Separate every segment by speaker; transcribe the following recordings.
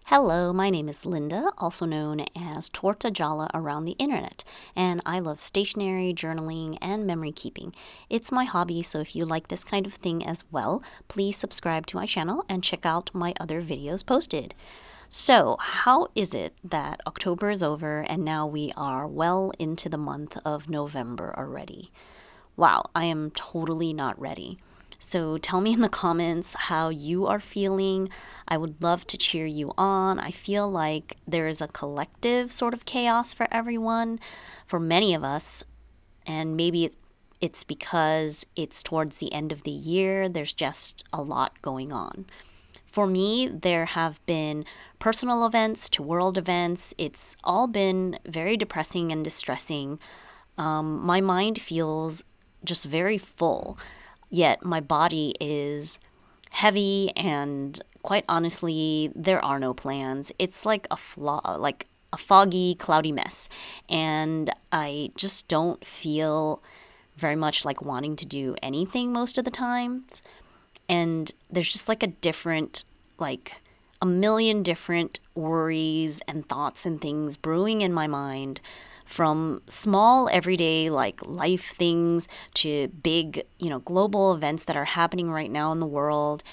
Speaker 1: Hello, my name is Linda, also known as Tortagialla around the internet, and I love stationery, journaling, and memory keeping. It's my hobby, so if you like this kind of thing as well, please subscribe to my channel and check out my other videos posted. So, how is it that October is over and now we are well into the month of November already? Wow, I am totally not ready. So tell me in the comments how you are feeling. I would love to cheer you on. I feel like there is a collective sort of chaos for everyone, for many of us, and maybe it's because it's towards the end of the year. There's just a lot going on. For me, there have been personal events to world events. It's all been very depressing and distressing. My mind feels just very full, yet my body is heavy, and quite honestly, there are no plans. It's like like a foggy, cloudy mess, and I just don't feel very much like wanting to do anything most of the times. And there's just like like a million different worries and thoughts and things brewing in my mind, from small everyday like life things to big, global events that are happening right now in the world.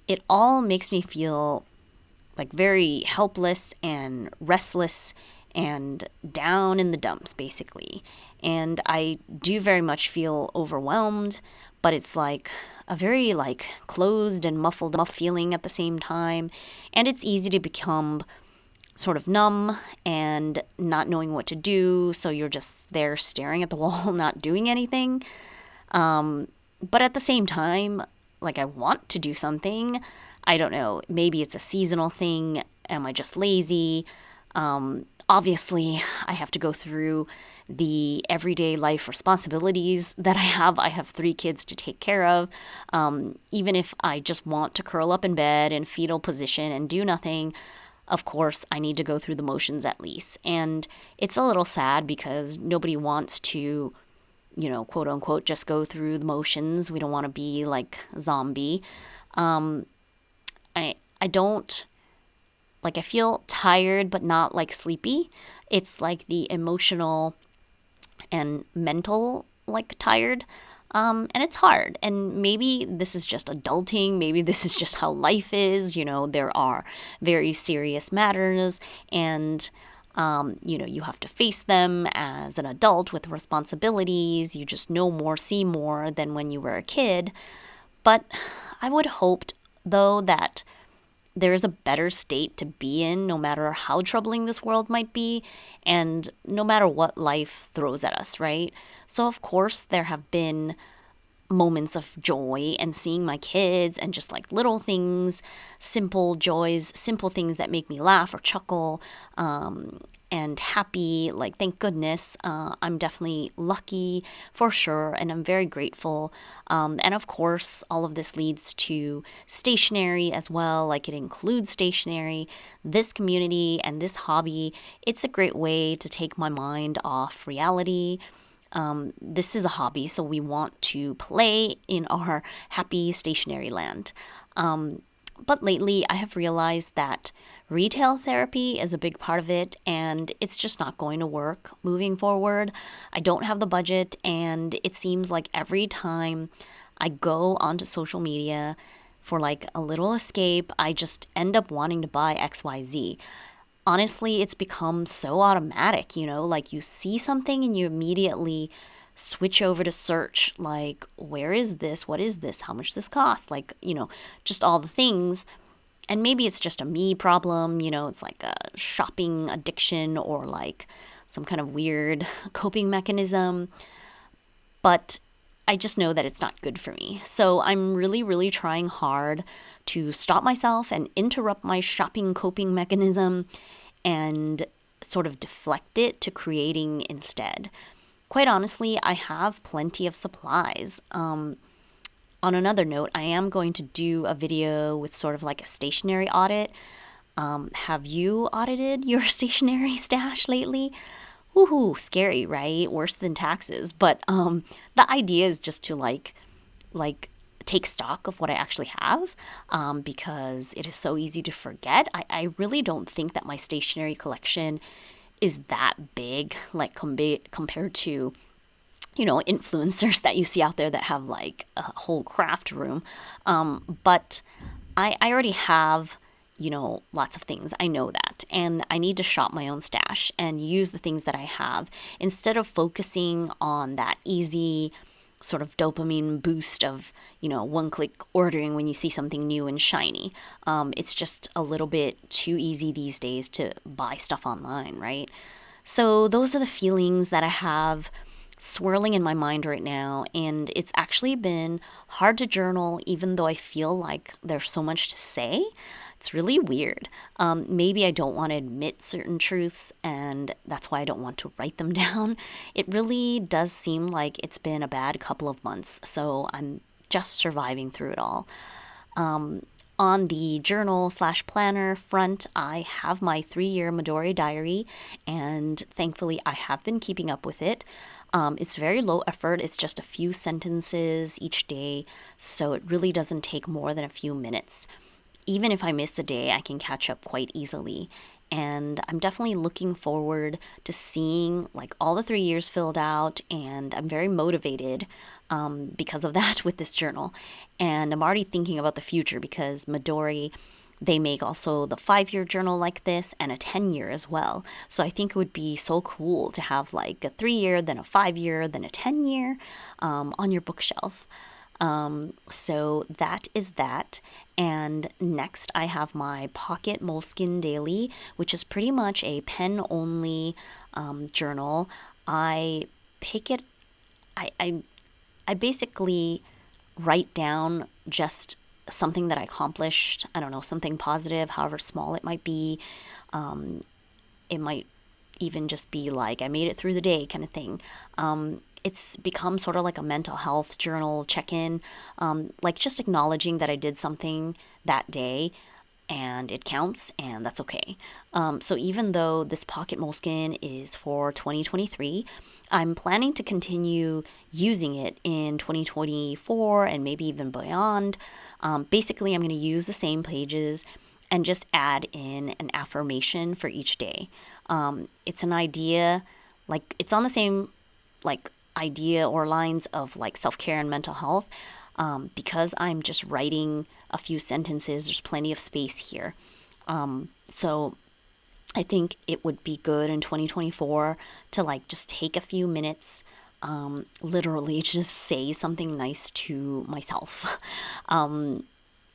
Speaker 1: It all makes me feel like very helpless and restless and down in the dumps, basically. And I do very much feel overwhelmed, but it's like a very like closed and muffled feeling at the same time. And it's easy to become sort of numb and not knowing what to do. So you're just there staring at the wall, not doing anything. But at the same time, like I want to do something. I don't know. Maybe it's a seasonal thing. Am I just lazy? Obviously, I have to go through the everyday life responsibilities that I have. I have 3 kids to take care of. Even if I just want to curl up in bed in fetal position and do nothing, of course, I need to go through the motions at least. And it's a little sad because nobody wants to, quote unquote, just go through the motions. We don't want to be like a zombie. I don't like, I feel tired but not like sleepy. It's like the emotional and mental like tired. And it's hard. And maybe this is just adulting. Maybe this is just how life is. There are very serious matters, and you have to face them as an adult with responsibilities. You just know more, see more than when you were a kid. But I would hope, though, that there is a better state to be in, no matter how troubling this world might be, and no matter what life throws at us, right? So, of course, there have been moments of joy and seeing my kids and just like little things, simple joys, simple things that make me laugh or chuckle, and happy. Like, thank goodness. I'm definitely lucky for sure, and I'm very grateful. And of course, all of this leads to stationery as well. Like, it includes stationery, this community, and this hobby. It's a great way to take my mind off reality. This is a hobby, so we want to play in our happy stationary land. But lately, I have realized that retail therapy is a big part of it, and it's just not going to work moving forward. I don't have the budget, and it seems like every time I go onto social media for like a little escape, I just end up wanting to buy XYZ. Honestly, it's become so automatic, like you see something and you immediately switch over to search, like, where is this? What is this? How much this cost? Like, just all the things. And maybe it's just a me problem, it's like a shopping addiction or like some kind of weird coping mechanism. But I just know that it's not good for me. So I'm really, really trying hard to stop myself and interrupt my shopping coping mechanism and sort of deflect it to creating instead. Quite honestly, I have plenty of supplies. On another note, I am going to do a video with sort of like a stationery audit. Have you audited your stationery stash lately? Woohoo, scary, right? Worse than taxes. But the idea is just to like take stock of what I actually have, because it is so easy to forget. I really don't think that my stationery collection is that big, like compared to, influencers that you see out there that have like a whole craft room. But I already have, lots of things. I know that. And I need to shop my own stash and use the things that I have instead of focusing on that easy sort of dopamine boost of, one click ordering when you see something new and shiny. It's just a little bit too easy these days to buy stuff online, right? So those are the feelings that I have swirling in my mind right now, and it's actually been hard to journal even though I feel like there's so much to say. It's really weird. Maybe I don't want to admit certain truths, and that's why I don't want to write them down. It really does seem like it's been a bad couple of months, so I'm just surviving through it all. On the journal slash planner front, I have my 3-year Midori diary, and thankfully I have been keeping up with it. It's very low effort. It's just a few sentences each day, so it really doesn't take more than a few minutes. Even if I miss a day, I can catch up quite easily. And I'm definitely looking forward to seeing like all the 3 years filled out, and I'm very motivated because of that with this journal. And I'm already thinking about the future because Midori, they make also the 5-year journal like this and a 10-year as well. So I think it would be so cool to have like a 3-year, then a 5-year, then a 10-year on your bookshelf. So that is that. And next I have my Pocket Moleskine Daily, which is pretty much a pen only journal. I pick it, I basically write down just something that I accomplished. I don't know, something positive, however small it might be. It might even just be like, I made it through the day kind of thing. It's become sort of like a mental health journal check-in, like just acknowledging that I did something that day and it counts, and that's okay. So even though this Pocket Moleskine is for 2023, I'm planning to continue using it in 2024 and maybe even beyond. Basically, I'm going to use the same pages and just add in an affirmation for each day. It's an idea, like it's on the same like idea or lines of like self-care and mental health. Because I'm just writing a few sentences, there's plenty of space here. So I think it would be good in 2024 to like just take a few minutes, literally just say something nice to myself.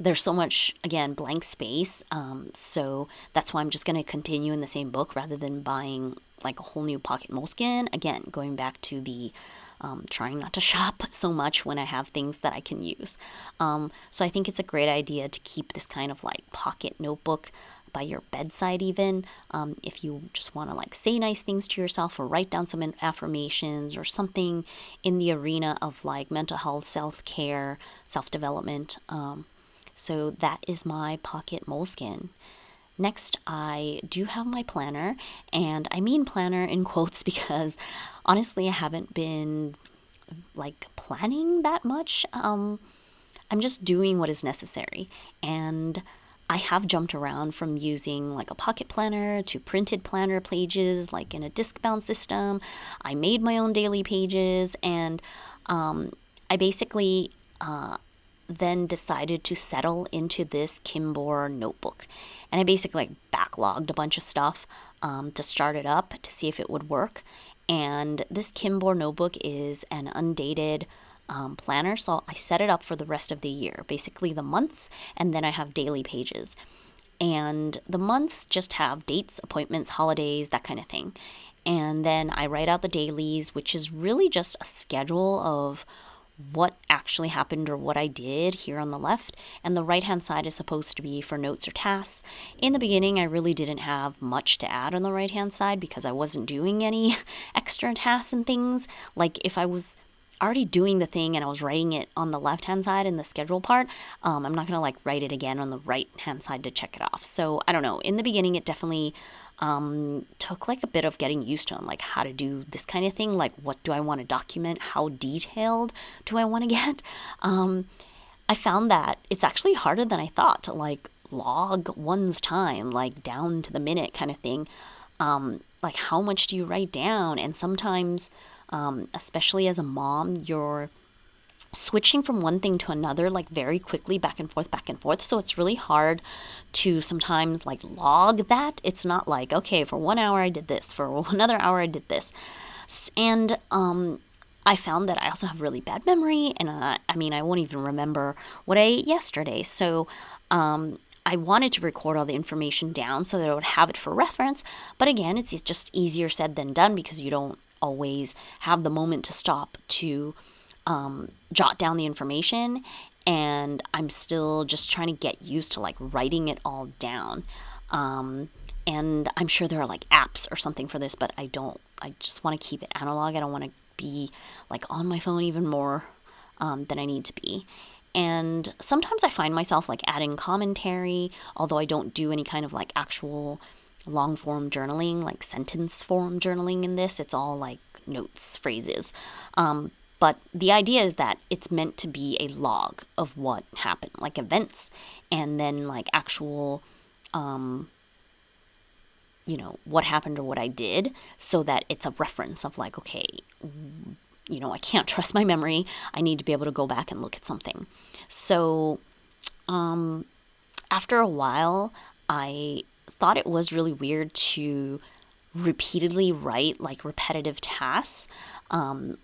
Speaker 1: There's so much, again, blank space. So that's why I'm just going to continue in the same book rather than buying like a whole new Pocket Moleskine. Again, going back to the trying not to shop so much when I have things that I can use. So I think it's a great idea to keep this kind of like pocket notebook by your bedside even, if you just want to like say nice things to yourself or write down some affirmations or something in the arena of like mental health, self-care, self-development. So that is my Pocket Moleskine. Next, I do have my planner, and I mean planner in quotes because honestly, I haven't been like planning that much. I'm just doing what is necessary, and I have jumped around from using like a pocket planner to printed planner pages, like in a disc-bound system. I made my own daily pages, and I basically then decided to settle into this Kimbor notebook. And I basically like backlogged a bunch of stuff to start it up to see if it would work. And this Kimbor notebook is an undated planner, so I set it up for the rest of the year, basically the months, and then I have daily pages. And the months just have dates, appointments, holidays, that kind of thing. And then I write out the dailies, which is really just a schedule of what actually happened or what I did here on the left, and the right hand side is supposed to be for notes or tasks. In the beginning, I really didn't have much to add on the right hand side because I wasn't doing any extra tasks and things. Like if I was already doing the thing and I was writing it on the left hand side in the schedule part, I'm not gonna like write it again on the right hand side to check it off. So I don't know, in the beginning it definitely took like a bit of getting used to on like how to do this kind of thing, like what do I want to document, how detailed do I want to get. I found that it's actually harder than I thought to like log one's time, like down to the minute kind of thing. Like how much do you write down? And sometimes, especially as a mom, you're switching from one thing to another like very quickly, back and forth, back and forth. So it's really hard to sometimes like log that. It's not like, okay, for 1 hour I did this, for another hour I did this. And I found that I also have really bad memory, and I mean, I won't even remember what I ate yesterday. So I wanted to record all the information down so that I would have it for reference. But again, it's just easier said than done because you don't always have the moment to stop to jot down the information. And I'm still just trying to get used to like writing it all down. And I'm sure there are like apps or something for this, but I don't. I just want to keep it analog. I don't want to be like on my phone even more than I need to be. And sometimes I find myself like adding commentary, although I don't do any kind of like actual long form journaling, like sentence form journaling in this. It's all like notes, phrases. But the idea is that it's meant to be a log of what happened, like events, and then like actual what happened or what I did, so that it's a reference of like, okay, I can't trust my memory. I need to be able to go back and look at something. So after a while, I thought it was really weird to repeatedly write like repetitive tasks.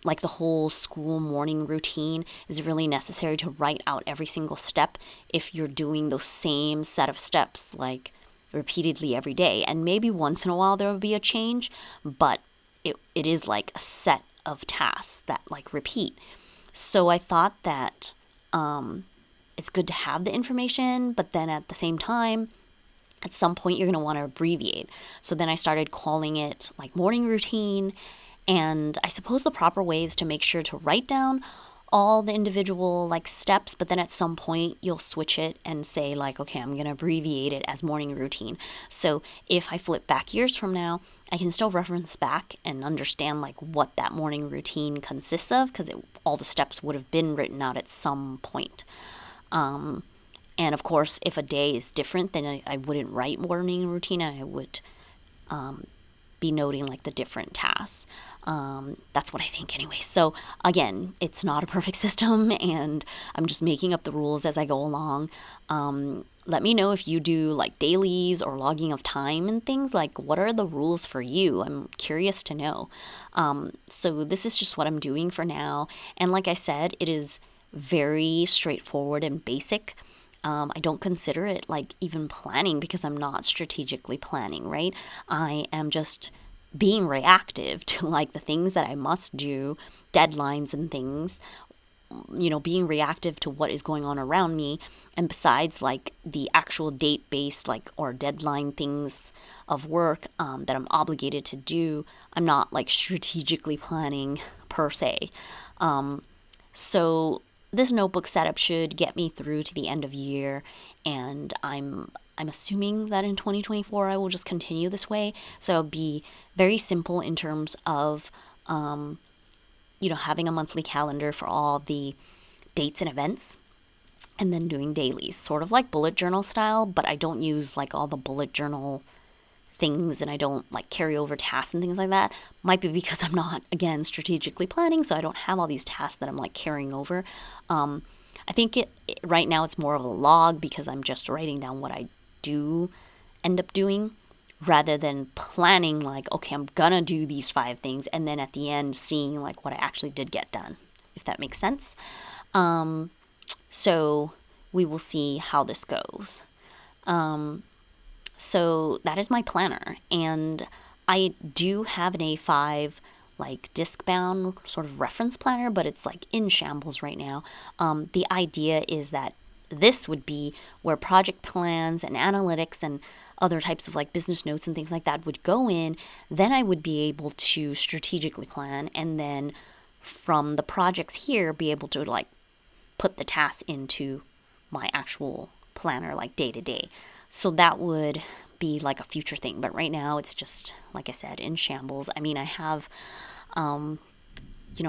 Speaker 1: Like the whole school morning routine is really necessary to write out every single step if you're doing those same set of steps like repeatedly every day. And maybe once in a while there will be a change, but it is like a set of tasks that like repeat. So I thought that it's good to have the information, but then at the same time, at some point you're going to want to abbreviate. So then I started calling it like morning routine. And I suppose the proper way is to make sure to write down all the individual like steps, but then at some point you'll switch it and say like, okay, I'm going to abbreviate it as morning routine. So if I flip back years from now, I can still reference back and understand like what that morning routine consists of, because all the steps would have been written out at some point. And of course, if a day is different, then I wouldn't write morning routine, and I would be noting like the different tasks. That's what I think anyway. So again, it's not a perfect system, and I'm just making up the rules as I go along. Let me know if you do like dailies or logging of time and things. Like, what are the rules for you? I'm curious to know. So this is just what I'm doing for now. And like I said, it is very straightforward and basic. I don't consider it like even planning, because I'm not strategically planning, right? I am just being reactive to like the things that I must do, deadlines and things, being reactive to what is going on around me. And besides like the actual date based like or deadline things of work that I'm obligated to do, I'm not like strategically planning per se. So this notebook setup should get me through to the end of year, and I'm assuming that in 2024 I will just continue this way. So it'll be very simple in terms of having a monthly calendar for all the dates and events, and then doing dailies, sort of like bullet journal style, but I don't use like all the bullet journal things, and I don't like carry over tasks and things like that. Might be because I'm not, again, strategically planning, so I don't have all these tasks that I'm like carrying over. I think right now it's more of a log, because I'm just writing down what I do end up doing, rather than planning like, okay, I'm gonna do these 5 things, and then at the end seeing like what I actually did get done, if that makes sense. So we will see how this goes. So that is my planner, and I do have an A5 like disc bound sort of reference planner, but it's like in shambles right now. The idea is that this would be where project plans and analytics and other types of like business notes and things like that would go in. Then I would be able to strategically plan, and then from the projects here be able to like put the tasks into my actual planner like day to day. So that would be like a future thing. But right now it's just, like I said, in shambles. I mean, I have,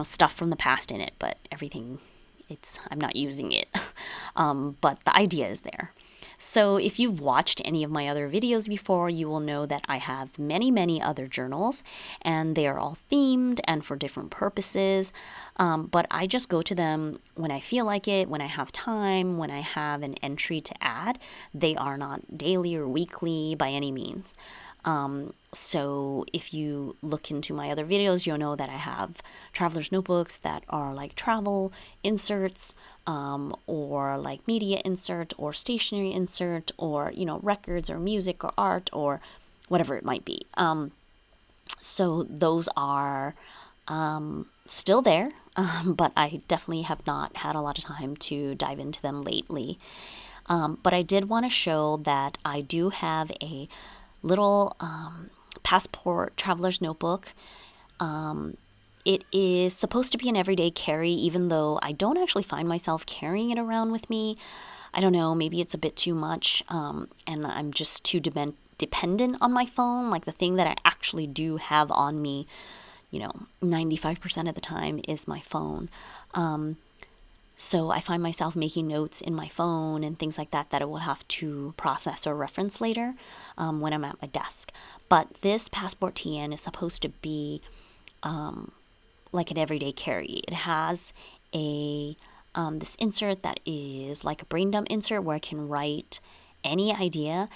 Speaker 1: stuff from the past in it, but everything I'm not using it. But the idea is there. So if you've watched any of my other videos before, you will know that I have many, many other journals, and they are all themed and for different purposes. But I just go to them when I feel like it, when I have time, when I have an entry to add. They are not daily or weekly by any means. So if you look into my other videos, you'll know that I have traveler's notebooks that are like travel inserts, or like media insert or stationery insert, or, records or music or art or whatever it might be. So those are still there, but I definitely have not had a lot of time to dive into them lately. But I did want to show that I do have a little passport traveler's notebook. It is supposed to be an everyday carry, even though I don't actually find myself carrying it around with me. I don't know, maybe it's a bit too much, and I'm just too dependent on my phone. Like, the thing that I actually do have on me, 95% of the time is my phone. So I find myself making notes in my phone and things like that I will have to process or reference later when I'm at my desk. But this Passport TN is supposed to be like an everyday carry. It has a this insert that is like a brain dump insert where I can write any idea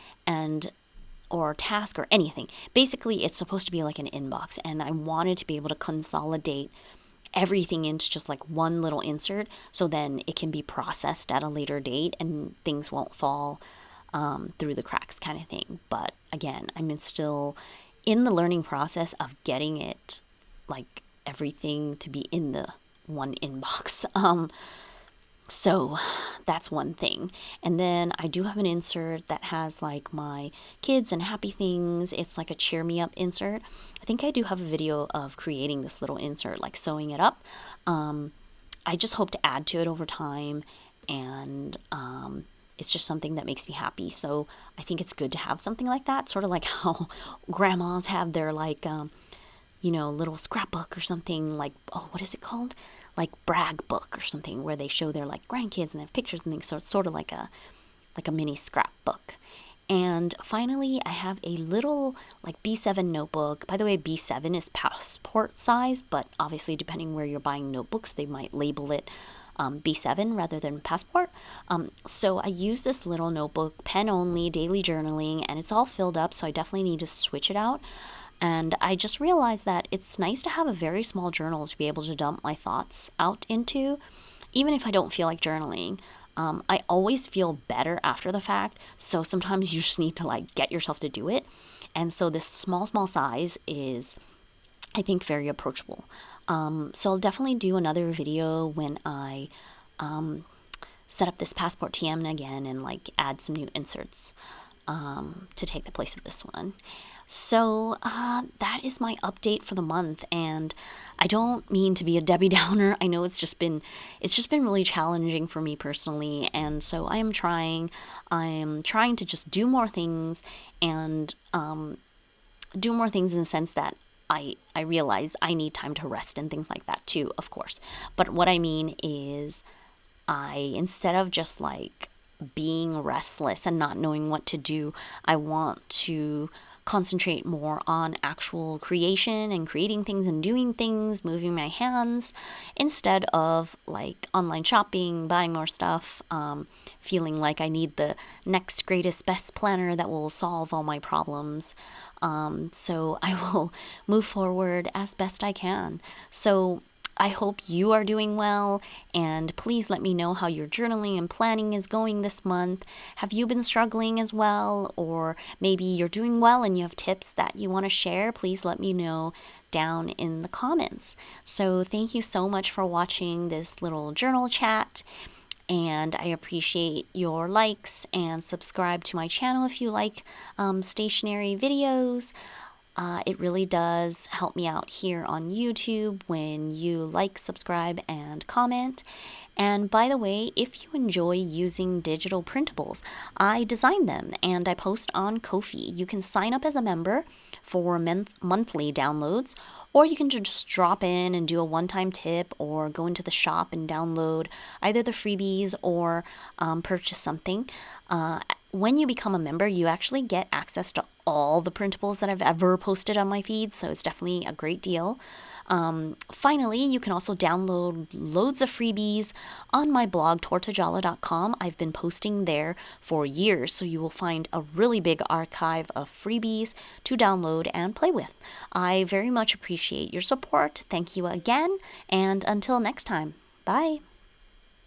Speaker 1: or task or anything. Basically, it's supposed to be like an inbox, and I wanted to be able to consolidate everything into just like one little insert, so then it can be processed at a later date and things won't fall through the cracks, kind of thing. But again, I'm still in the learning process of getting it, like, everything to be in the one inbox. So that's one thing. And then I do have an insert that has like my kids and happy things. It's like a cheer me up insert. I think I do have a video of creating this little insert, like sewing it up. I just hope to add to it over time, and it's just something that makes me happy. So I think it's good to have something like that, sort of like how grandmas have their like little scrapbook or something, like, oh, what is it called? Like brag book or something, where they show their like grandkids and they have pictures and things. So it's sort of like a mini scrapbook. And finally, I have a little like B7 notebook. By the way, B7 is passport size, but obviously depending where you're buying notebooks, they might label it B7 rather than passport. So I use this little notebook, pen only, daily journaling, and it's all filled up, so I definitely need to switch it out. And I just realized that it's nice to have a very small journal to be able to dump my thoughts out into, even if I don't feel like journaling. I always feel better after the fact, so sometimes you just need to like get yourself to do it. And so this small size is, I think, very approachable. So I'll definitely do another video when I set up this Passport TM again and like add some new inserts to take the place of this one. So that is my update for the month, and I don't mean to be a Debbie Downer. I know it's just been really challenging for me personally, and so I am trying to just do more things, and do more things in the sense that I realize I need time to rest and things like that too, of course. But what I mean is, instead of just like being restless and not knowing what to do, I want to concentrate more on actual creation and creating things and doing things, moving my hands, instead of like online shopping, buying more stuff, feeling like I need the next greatest best planner that will solve all my problems. So I will move forward as best I can. So I hope you are doing well, and please let me know how your journaling and planning is going this month. Have you been struggling as well, or maybe you're doing well and you have tips that you want to share? Please let me know down in the comments. So thank you so much for watching this little journal chat, and I appreciate your likes, and subscribe to my channel if you like stationery videos. It really does help me out here on YouTube when you like, subscribe, and comment. And by the way, if you enjoy using digital printables, I design them and I post on Ko-fi. You can sign up as a member for monthly downloads, or you can just drop in and do a one-time tip or go into the shop and download either the freebies or purchase something. When you become a member, you actually get access to all the printables that I've ever posted on my feed, so it's definitely a great deal. Finally, you can also download loads of freebies on my blog, tortagialla.com. I've been posting there for years, so you will find a really big archive of freebies to download and play with. I very much appreciate your support. Thank you again, and until next time, bye.